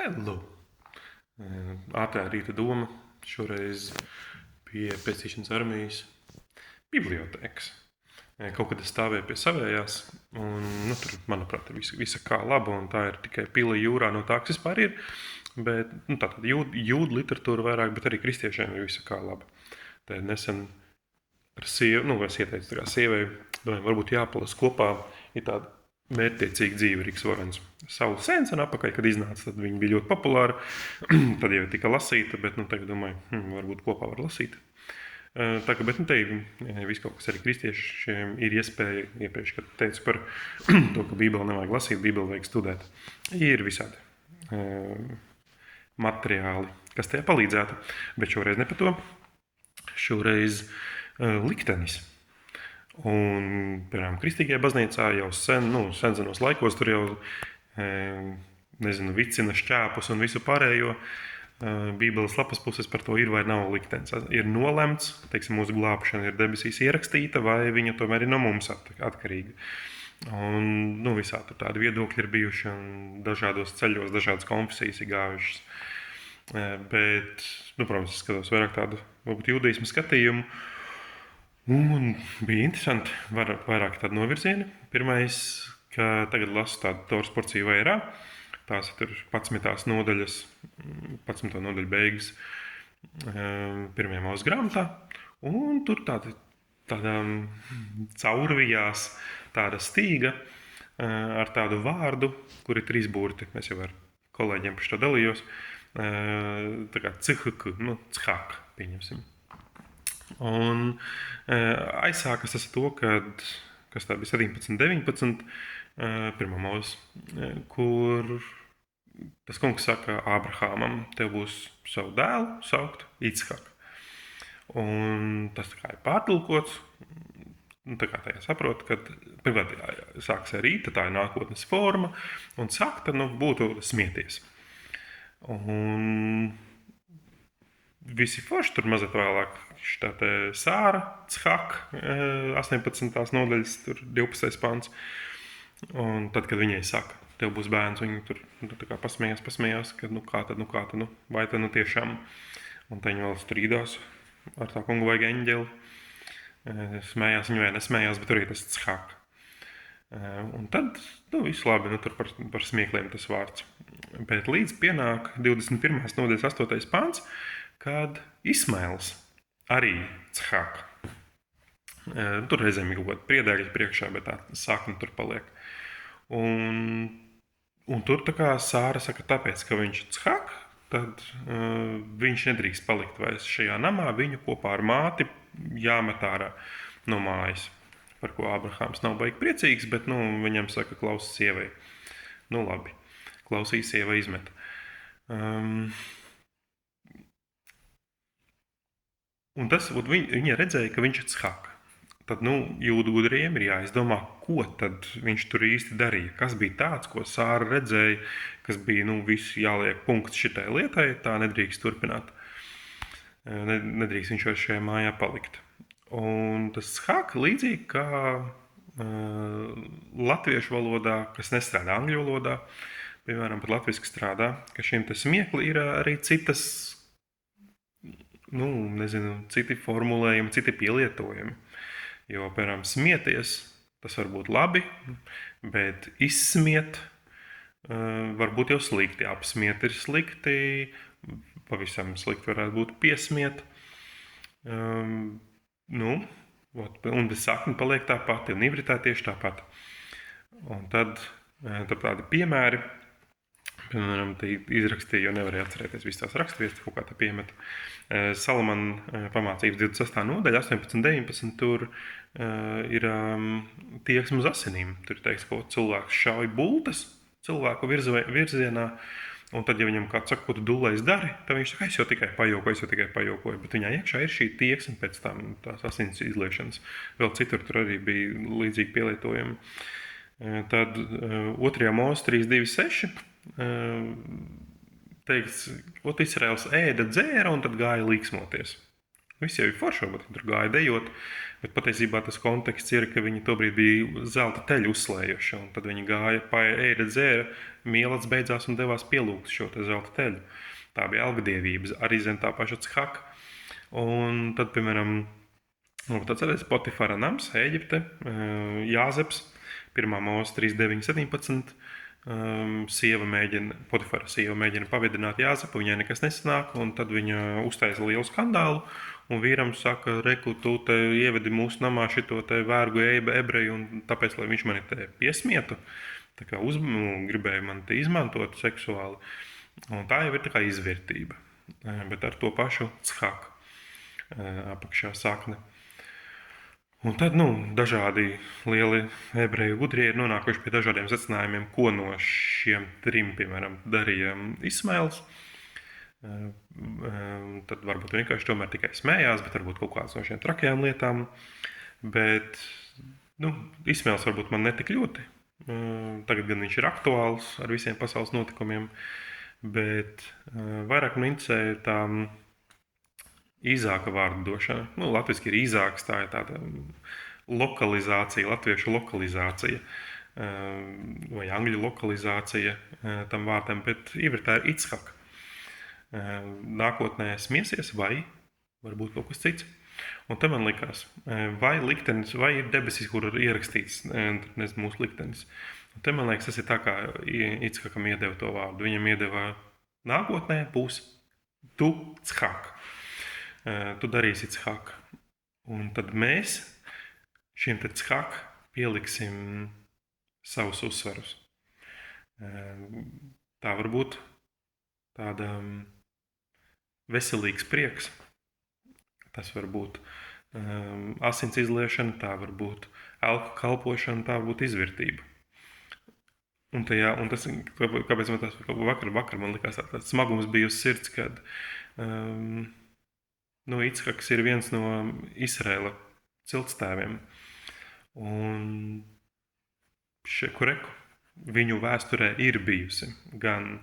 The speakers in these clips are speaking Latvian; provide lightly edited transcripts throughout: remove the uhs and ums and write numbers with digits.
Hello! Ātrā rīta doma šoreiz pie Pestīšanas armijas bibliotēkas. Kaut kad es stāvēju pie savējās, un tur, manuprāt, ir visa kā laba, un tā ir tikai pila jūrā no tā, kas vispār ir. Bet tātad jūdu literatūra vairāk, bet arī kristiešiem ir visa kā laba. Te nesen ar sievu, es ieteicu tā kā sievai, domāju, varbūt jāpalas kopā, ir tāda mērķtiecīga dzīve Riks Vorens. Saula sen atpakaļ, kad iznāca, tad viņa bija ļoti populāra. Tad jau tika lasīta, bet tagad domāju, varbūt kopā var lasīt. Tā kā, bet te viss kaut kas arī kristiešiem ir iespēja, iepriekš, kad teicu par to, ka Bībeli nevajag lasīt, Bībeli vajag studēt. Ir visādi materiāli, kas tajā palīdzētu, bet šoreiz ne par to. Šoreiz liktenis. Un, piemēram, kristīgajā baznīcā jau senos laikos tur jau, vicina šķēpus un visu pārējo. Bībeles lapas puses par to ir vai nav liktenis. Ir nolemts, teiksim, mūsu glābšana ir debesīs ierakstīta, vai viņa tomēr ir no mums atkarīga. Un, visādi tādi viedokļi ir bijuši, un dažādos ceļos, dažādas konfesijas ir gājušas. Bet, protams, es skatos vairāk tādu, varbūt, jūdaismu skatījumu. Un bija interesanti, vairāk tādu novirzieni. Pirmais, ka tagad lasu tādu Toras porciju vairā. Tās ir 11. nodaļas, 11. nodaļu beigas pirmajā mūsu grāmatā. Un tur tāda caurvijās tāda stīga ar tādu vārdu, kur ir 3 burti. Es jau ar kolēģiem par šo dalījos. Tā kā cihk, chak, pieņemsim. Un aizsākas tas to, kas tā bija 17, 19, pirmā mūzes, kur tas kungs saka Ābrahāmam, tev būs savu dēlu saukt Ichak. Un tas tā kā ir pārtulkots, tā kā tajā saprot, ka pirmkārt sāks ar rīta, tā ir nākotnes forma, un sakta, būtu smieties. Un visi forši tur mazliet vēlāk. Tā te Sāra, Chak, 18. nodaļas, tur 12. pants. Un tad, kad viņai saka, tev būs bērns, viņa tur tā kā pasmējās, ka kā tad, vai tad tiešām. Un tā viņa vēl strīdās, ar tā kungu vajag eņģeli. Smējās viņa vai nesmējās, bet tur ir tas Chak. Un tad, viss labi, tur par smiekliem tas vārds. Bet līdz pienāk 21. nodaļas 8. pants, kad Ismails arī Chak. Tur reizēm ir kaut kāda priedēļa priekšā, bet tā sakna tur paliek. Un tur tā kā Sāra saka, tāpēc, ka viņš Chak, tad viņš nedrīkst palikt vairs šajā namā, viņu kopā ar māti jāmet ārā no mājas. Par ko Ābrahāms nav baigi priecīgs, bet viņam saka, klausa sievai. Labi, klausīs sieva izmet. Un tas, viņa redzēja, ka viņš ir Chak. Tad, jūdu gudriem ir jāizdomā, ko tad viņš tur īsti darīja. Kas bija tāds, ko Sāra redzēja, kas bija, visu jāliek punkts šitai lietai, tā nedrīkst turpināt. Nedrīkst viņš vairs šajā mājā palikt. Un tas Chak līdzīgi kā latviešu valodā, kas nestrādā angļu valodā, piemēram, pat latviski strādā, ka šim te smiekli ir arī citas, citi formulējumi, citi pielietojumi. Jo, piemēram, smieties, tas var būt labi, bet izsmiet var būt jau slikti. Apsmiet ir slikti, pavisam slikti varētu būt piesmiet. Un bez sakna paliek tā pati, un ivritā tieši tāpat. Un tad tādi piemēri, piemēram, te izrakstīja, jo nevarēja atcerēties visas tās raksturvietas, kaut kā tā piemeta. Salamana pamācības 26. nodaļa, 18, 19, tur ir tieksme uz asinīm. Tur teiks, ka cilvēks šauj bultas cilvēku virzienā, un tad, ja viņam kāds saka, ko tu dullais dari, tad viņš saka, es jau tikai pajokoju, bet viņā iekšā ir šī tieksme pēc tās asins izliešanas. Vēl citur tur arī bija līdzīgi pielietojumi. Tad 2. Mūzes 3.2.6 teiks, Izraels ēda dzēra un tad gāja līksmoties. Visi jau ir forši, varbūt viņi tur gāja dejot, bet patiesībā tas konteksts ir, ka viņi tobrīd bija zelta teļu uzslējuši, un tad viņi gāja, ēda, dzēra, mielats beidzās un devās pielūgt šo te zelta teļu. Tā bija algadievības, arī zem tā paša Chaka. Un tad, piemēram, tāds arī Potifara nams, Ēģipte, Jāzeps, 1. Mūzes 3.9.17. Potifara sieva mēģina pavedināt Jāzepu, viņai nekas nesanāk, un tad viņa uztaisa lielu skandālu, un vīram saka, reku, tu te ievedi mūsu namā šito te vērgu ebreju, un tāpēc, lai viņš mani te piesmietu, tā kā gribēja mani te izmantot seksuāli. Un tā jau ir tā kā izvērtība, bet ar to pašu Chaka apakšā sakne. Un tad dažādi lieli ebreju gudrie ir nonākuši pie dažādiem secinājumiem, ko no šiem trim, piemēram, darīja Ismails. Tad varbūt vienkārši tomēr tikai smējās, bet varbūt kaut kādas no šiem trakajām lietām. Bet Ismails varbūt man netik ļoti. Tagad gan viņš ir aktuāls ar visiem pasaules notikumiem, bet vairāk man interesē tā Īzāka vārdu došana. Latviski ir Īzāks, tā ir tāda lokalizācija, latviešu lokalizācija vai angļu lokalizācija tam vārdam, bet ivritā ir Icchak. Nākotnē smiesies vai varbūt kaut kas cits. Un te man likās, vai liktenis, vai ir debesis, kur ir ierakstīts mūsu liktenis. Un te man liekas, tas ir tā, kā Icchakam iedeva to vārdu. Viņam iedeva nākotnē būs tu Chaka. Tu darīsi Chaka. Un tad mēs šim te Chaka pieliksim savus uzsvarus. Tā var būt tāda veselīgs prieks. Tas var būt asins izliešana, tā var būt elku kalpošana, tā var būt izvirtība. Un tas, kāpēc man tas vakar man likās tāds smagums bija uz sirds, kad Icchaks ir viens no Izraēla ciltstēviem. Un viņu vēsturē ir bijusi gan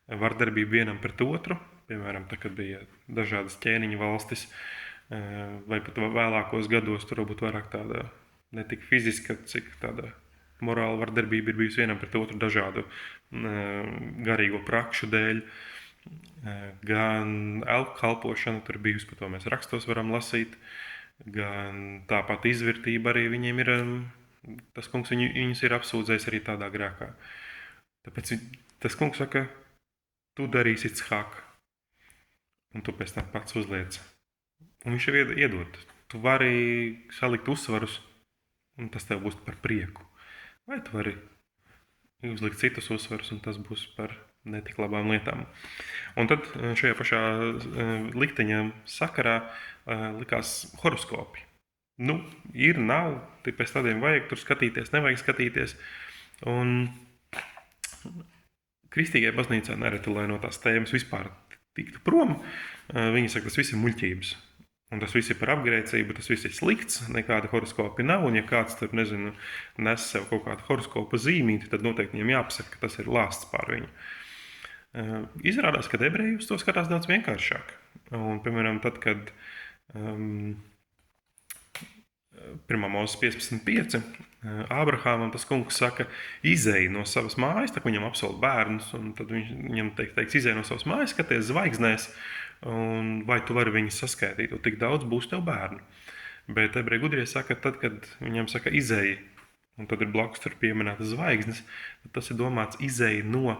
vardarbība vienam pret otru, piemēram, tā, kad bija dažādas ķēniņu valstis, vai pat vēlākos gados tur varbūt vairāk tāda ne tik fiziska, cik tāda morāla vardarbība ir bijusi vienam pret otru dažādu garīgo prakšu dēļ. Gan elku kalpošana tur bijusi, par to mēs rakstos varam lasīt, gan tāpat izvirtība arī viņiem ir, tas kungs viņus ir apsūdzējis arī tādā grēkā. Tāpēc tas kungs saka, tu darīsi Chaka, un tu pēc tam pats uzliec. Un viņš jau iedod. Tu vari salikt uzsvarus, un tas tev būs par prieku. Vai tu vari uzlikt citus uzsvarus, un tas būs par netik labām lietām. Un tad šajā pašā likteņa sakarā likās horoskopi. Ir, nav, pēc tādiem vajag tur skatīties, nevajag skatīties. Un kristīgajā baznīcā nereti, lai no tās tēmas vispār tiktu prom, viņi saka, tas viss ir muļķības. Un tas viss ir par apgrēcību, tas viss ir slikts, nekāda horoskopi nav, un ja kāds tur, nes sev kaut kādu horoskopa zīmīti, tad noteikti viņam jāpasaka, ka tas ir lāsts pār viņu. Izrādās, ka ebreji uz to skatās daudz vienkāršāk. Un, piemēram, tad, kad 1. Mūzes 15.5. Ābrahāmam tas kungs saka, izej no savas mājas, tā viņam apsola bērnus, un tad viņam teiks, izej no savas mājas, skaties zvaigznēs, un vai tu vari viņus saskaitīt, un tik daudz būs tev bērnu. Bet ebreji gudrie saka, tad, kad viņam saka izej, un tad ir blakus tur pieminētas zvaigznes, tad tas ir domāts izej no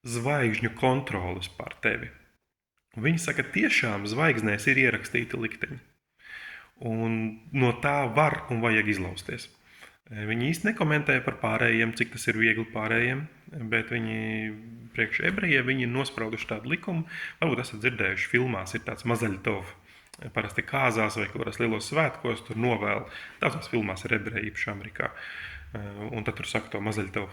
zvaigžņu kontroles pār tevi. Un viņi saka, tiešām zvaigznēs ir ierakstīti likteņi. Un no tā var un vajag izlausties. Viņi īsti nekomentē par pārējiem, cik tas ir viegli pārējiem, bet viņi priekš ebrejiem viņi ir nosprauduši tādu likumu. Varbūt esat dzirdējuši, filmās ir tāds mazaļtov. Parasti kāzās vai kādos lielos svētkos tur novēl. Daudzās filmās ir ebreji, īpaši Amerikā. Un tad tur saka to mazaļtov.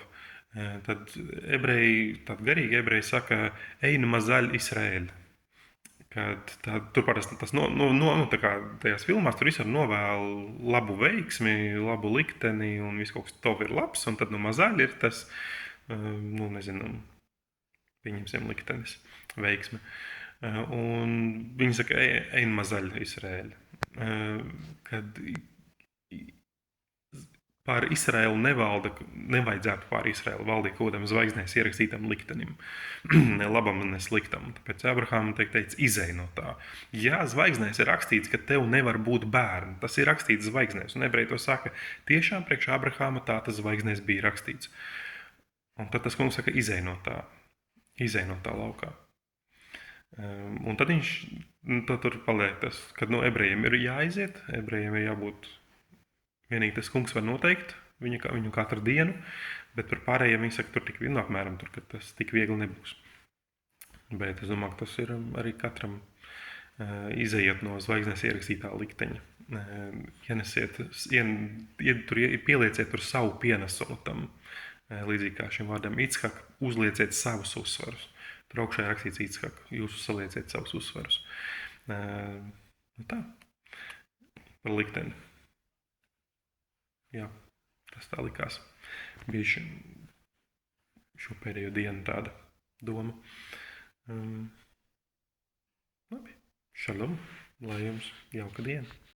Tad garīgi ebreji saka, eina mazaļ Israēļ. Tur parasti tas tā kā tajās filmās tur visur novēl labu veiksmi, labu likteni un viss kaut kas tov ir labs, un tad mazaļ ir tas, pieņemsim liktenis, veiksme. Un viņi saka, ej mazaļ, Izraēļ. Kad pār Izraēlu nevajadzētu pār Izraēlu valdīt kaut kādam zvaigznēs ierakstītam liktenim, ne labam, ne sliktam. Tāpēc Abrahāmam teica, izej no tā. Jā, zvaigznēs ir rakstīts, ka tev nevar būt bērni. Tas ir rakstīts zvaigznēs, un ebreji to saka, tiešām priekš Abrahāma tā tas zvaigznēs bija rakstīts. Un tad tas kungs saka, izej no tā laukā. Un tad viņš tur paliek tas, kad no ebrejiem ir jāiziet, ebrejiem ir jābūt. Vienīgi tas kungs var noteikt viņu katru dienu, bet par pārējiem viņi saka, tur tik apmēram, ka tas tik viegli nebūs. Bet es domāju, ka tas ir arī katram izejiet no zvaigznēs ierakstītā likteņa. Pielieciet tur savu pienesumu tam, līdzīgi kā šim vārdam Ichak, uzlieciet savus uzsvarus. Tur augšā ir rakstīts Ichak, jūs salieciet savus uzsvarus. Tā, par likteni. Jā, tas tā likās. Bija šo pēdējo dienu tāda doma. Labi, šalom, lai jums jauka diena.